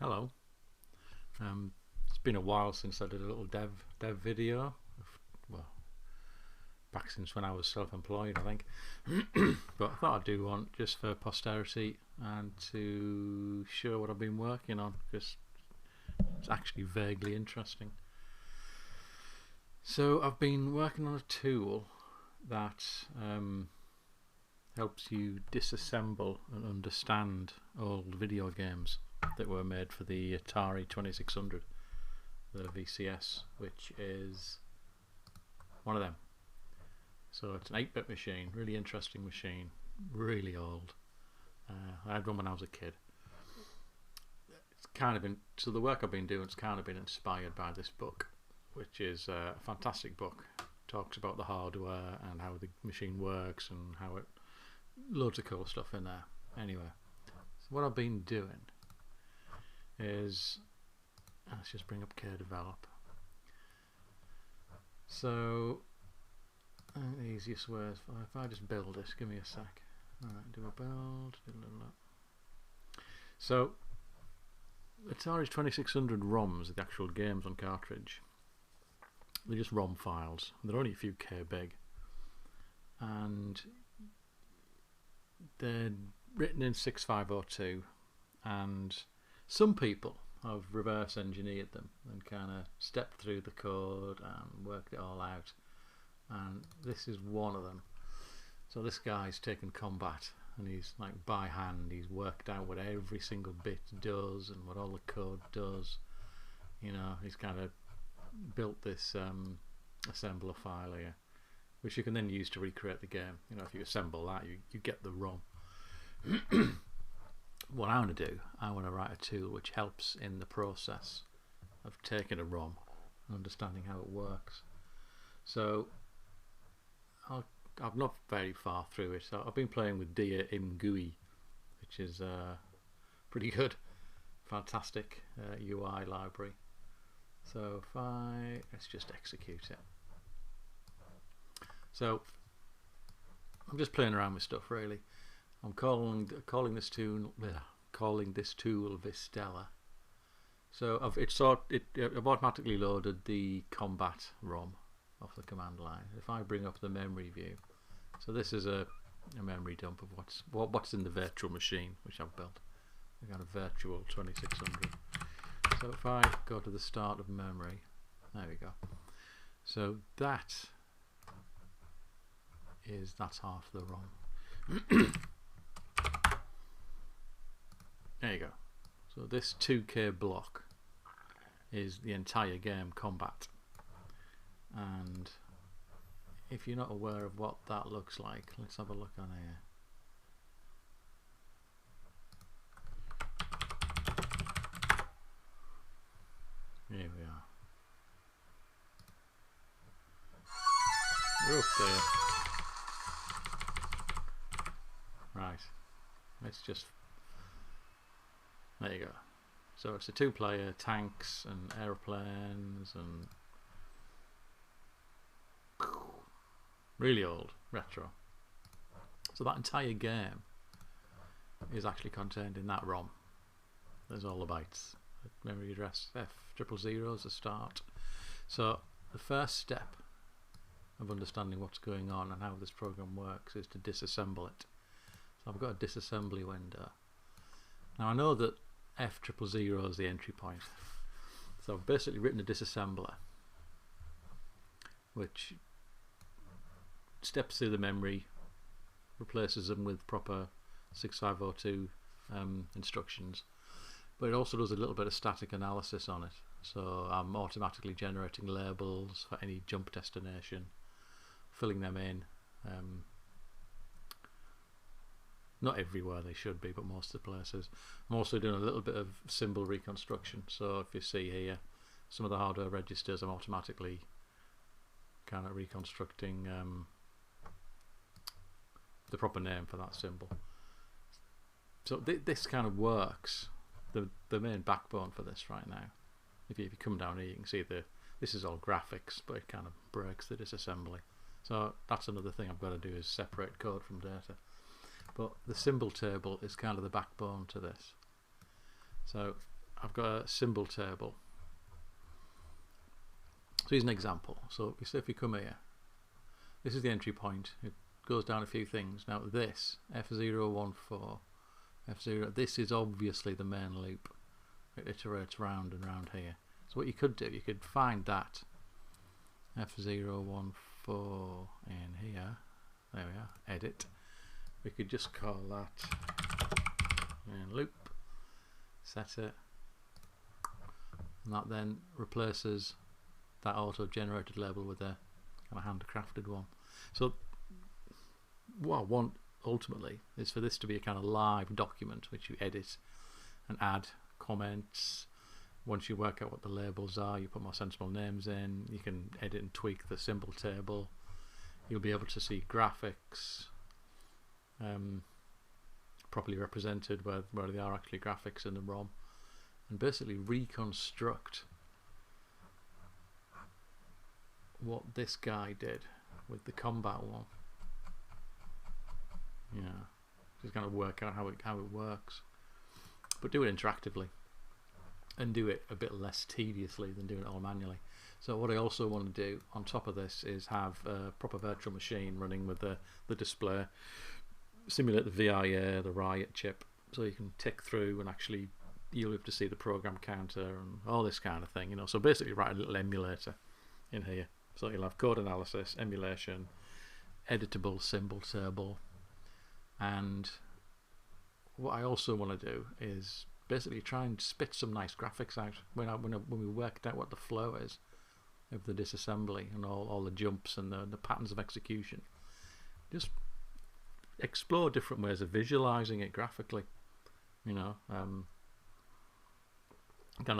Hello. It's been a while since I did a little dev video. Well, back since when I was self-employed, I think. But I thought I'd do one just for posterity and to show what I've been working on, because it's actually vaguely interesting. So I've been working on a tool that helps you disassemble and understand old video games that were made for the Atari 2600, the VCS, which is one of them. So it's an 8-bit machine, really interesting machine, really old. I had one when I was a kid. It's kind of been, so the work I've been doing has kind of been inspired by this book, which is a fantastic book. It talks about the hardware and how the machine works and how it, loads of cool stuff in there. Anyway, so what I've been doing is, let's just bring up Develop. So the easiest way is if I just build this, give me a sec. Alright, do a build, So Atari's 2600 ROMs, the actual games on cartridge, they're just ROM files. They're only a few K big, and they're written in 6502, and some people have reverse engineered them and kind of stepped through the code and worked it all out, and this is one of them. So this guy's taken Combat and he's like by hand, he's worked out what every single bit does and what all the code does. You know, he's kind of built this assembler file here, which you can then use to recreate the game. You know, if you assemble that, you get the ROM. What I want to do, I want to write a tool which helps in the process of taking a ROM and understanding how it works. So I'm not very far through it. So I've been playing with DIMGUI, which is pretty good, fantastic UI library. So if let's just execute it. So I'm just playing around with stuff really. I'm calling this tool Vistella. So I've automatically loaded the Combat ROM off the command line. If I bring up the memory view, so this is a memory dump of what's in the virtual machine which I've built. I've got a virtual 2600. So if I go to the start of memory, there we go. So that's half the ROM. There you go. So this 2K block is the entire game Combat, and if you're not aware of what that looks like, let's have a look on here. Here we are. Oh dear. Right, let's just, there you go. So it's a 2-player, tanks and airplanes and really old, retro. So that entire game is actually contained in that ROM. There's all the bytes. Memory address F000 is a start. So the first step of understanding what's going on and how this program works is to disassemble it. So I've got a disassembly window. Now I know that F000 is the entry point. So I've basically written a disassembler which steps through the memory, replaces them with proper 6502 instructions, but it also does a little bit of static analysis on it. So I'm automatically generating labels for any jump destination, filling them in. Not everywhere they should be, but most of the places. I'm also doing a little bit of symbol reconstruction. So if you see here, some of the hardware registers, I'm automatically kind of reconstructing the proper name for that symbol. So this kind of works. The main backbone for this right now. If you come down here, you can see this is all graphics, but it kind of breaks the disassembly. So that's another thing I've got to do, is separate code from data. But the symbol table is kind of the backbone to this. So I've got a symbol table. So here's an example. So if we come here, this is the entry point. It goes down a few things. Now this F014, F0, this is obviously the main loop. It iterates round and round here. So what you could do, you could find that F014 in here. There we are. Edit. We could just call that main loop. Set it. And that then replaces that auto-generated label with a kind of handcrafted one. So what I want ultimately is for this to be a kind of live document which you edit and add comments. Once you work out what the labels are, you put more sensible names in, you can edit and tweak the symbol table. You'll be able to see graphics properly represented where they are actually graphics in the ROM, and basically reconstruct what this guy did with the combat one. Yeah, just kind of work out how it works, but do it interactively and do it a bit less tediously than doing it all manually. So what I also want to do on top of this is have a proper virtual machine running with the display, simulate the VIA, the Riot chip, so you can tick through and actually you'll have to see the program counter and all this kind of thing, you know. So basically write a little emulator in here. So you'll have code analysis, emulation, editable symbol table, and what I also want to do is basically try and spit some nice graphics out when we worked out what the flow is of the disassembly and all the jumps and the patterns of execution. Just explore different ways of visualizing it graphically, you know, kind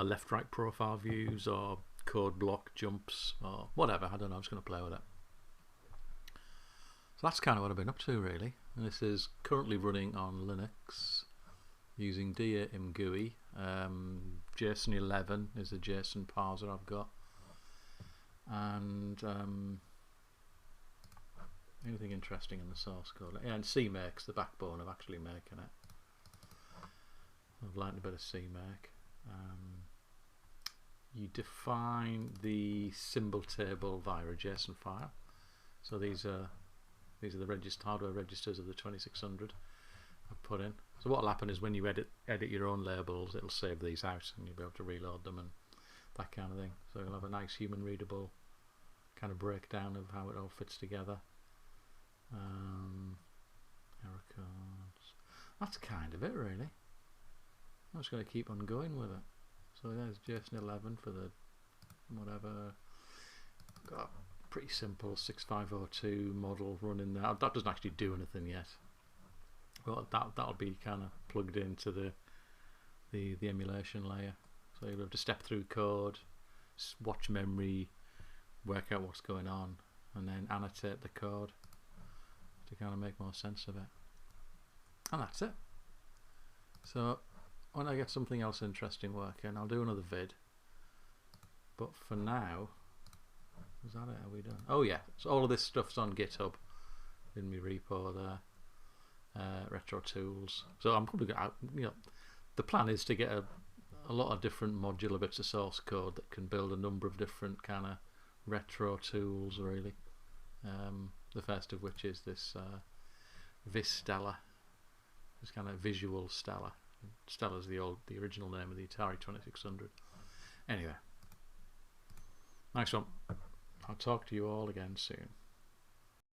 of left-right profile views or code block jumps or whatever. I don't know, I'm just going to play with it. So that's kind of what I've been up to really, and this is currently running on Linux using DAIMGUI. JSON 11 is the JSON parser I've got, and anything interesting in the source code. Yeah, and CMake's the backbone of actually making it. I've learned a bit of CMake. You define the symbol table via a JSON file. So these are the hardware registers of the 2600 I've put in. So what will happen is when you edit your own labels, it'll save these out and you'll be able to reload them and that kind of thing. So you'll have a nice human readable kind of breakdown of how it all fits together. Error codes. That's kind of it really. I'm just going to keep on going with it. So there's JSON 11 for the whatever. Got a pretty simple 6502 model running there. That doesn't actually do anything yet. Well, that'll be kind of plugged into the emulation layer. So you'll have to step through code, watch memory, work out what's going on, and then annotate the code to kind of make more sense of it. And that's it. So when I get something else interesting working, I'll do another vid. But for now, is that it? Are we done? Oh yeah, so all of this stuff's on GitHub in my repo there. Retro tools. So I'm probably going to, you know, the plan is to get a lot of different modular bits of source code that can build a number of different kind of retro tools really. The first of which is this Vistella, this kind of visual Stella. Stella's the original name of the Atari 2600. Anyway, nice one. I'll talk to you all again soon.